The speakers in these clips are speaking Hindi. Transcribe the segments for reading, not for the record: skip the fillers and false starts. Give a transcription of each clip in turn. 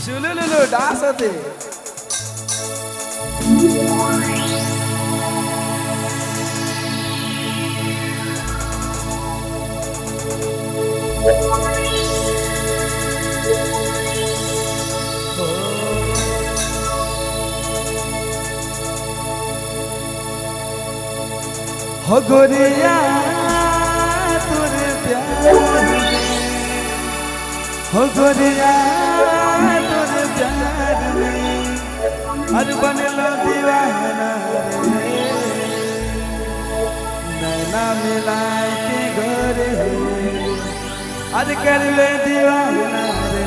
शुलुलुलु डांस होते हो गोरिया तोरे प्यार में, हो गोरिया तोरे प्यार में हर बनलो दीवाना रे, नैना मिलाए के गोरे हर कर ले दीवाना रे।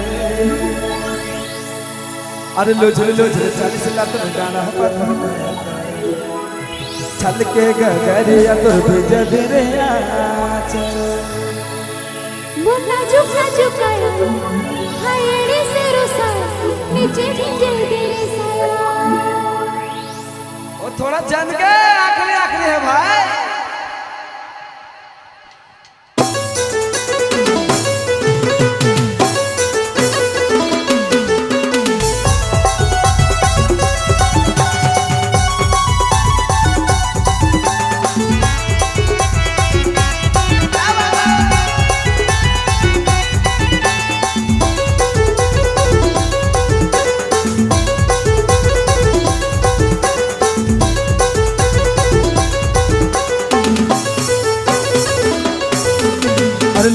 अरे लोझल लोझल 40 लाख गाना चल के गगरिया तो भेज दे रे आचल मुन्ना झुका झुकाया हायड़े से रोसा नीचे नीचे दे रे साया। ओ थोड़ा जन के आखिरी आखिरी है भाई।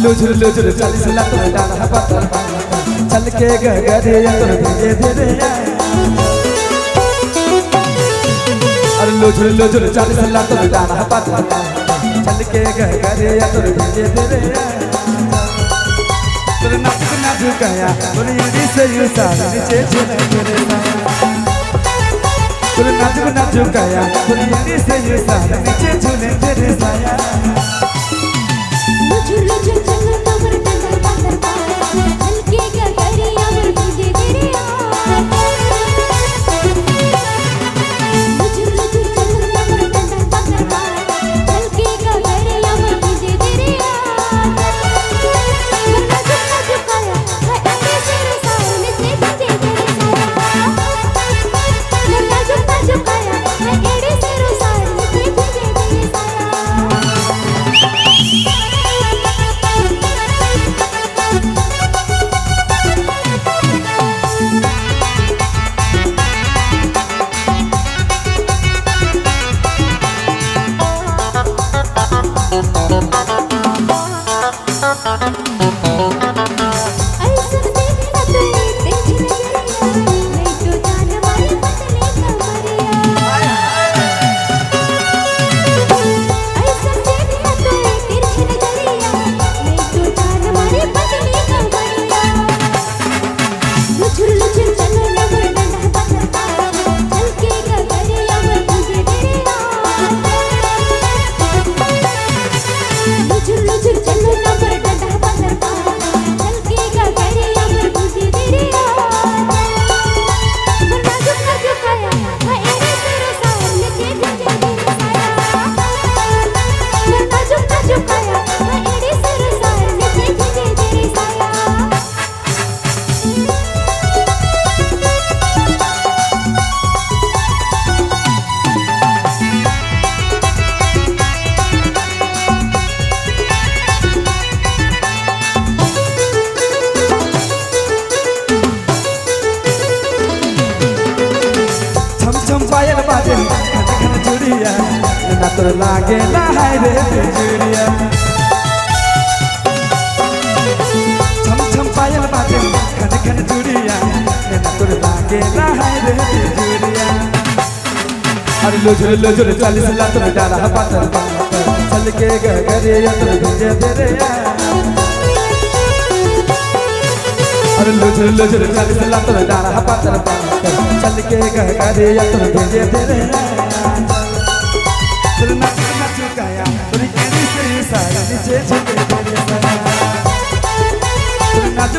लुझुर लुझुर 40 लाख डाना पत्थर चल के गगरिया तो धीरे धीरे अरे लुझुर लुझुर 40 लाख डाना पत्थर चल के गगरिया तो धीरे धीरे तेरे नाच नाच गया तेरे यदि से यू सारे नीचे झूले तेरे साया तेरे नाच गया तेरे यदि से यू सारे नीचे झूले तेरे साया। लुझुर लुझुर चंगल कमर डंडा पातर पाया हल्के गगरिया वर तुझे तेरे लुझुर लुझुर चंगल कमर डंडा पातर पाया हल्के गगरिया वर तुझे तेरे मुन्ना झुका झुकाया हायड़े से रोसा नीचे नीचे तेरे साया। मुन्ना झुका झुकाया हायड़े से रोसा नीचे नीचे तेरे साया। पायल बाजे खन खन चूड़िया ना तोर लागे ना हाय रे चूड़िया छम छम पायल बाजे खन खन चूड़िया ना तोर लागे ना हाय रे चूड़िया अरे लुझुर लुझुर 40 लाख डाला पातर चल के गगरिया तो भेजे तेरे अरे लुझुर लुझुर 40 लाख डाला पातर चल के गगरिया तो भेजे तेरे तेरे नाच नाच गया तेरी केनी से सारे नीचे झुके तेरे साया तेरे नाच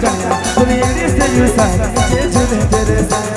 गया तेरी केनी से सारे नीचे झुके तेरे साया।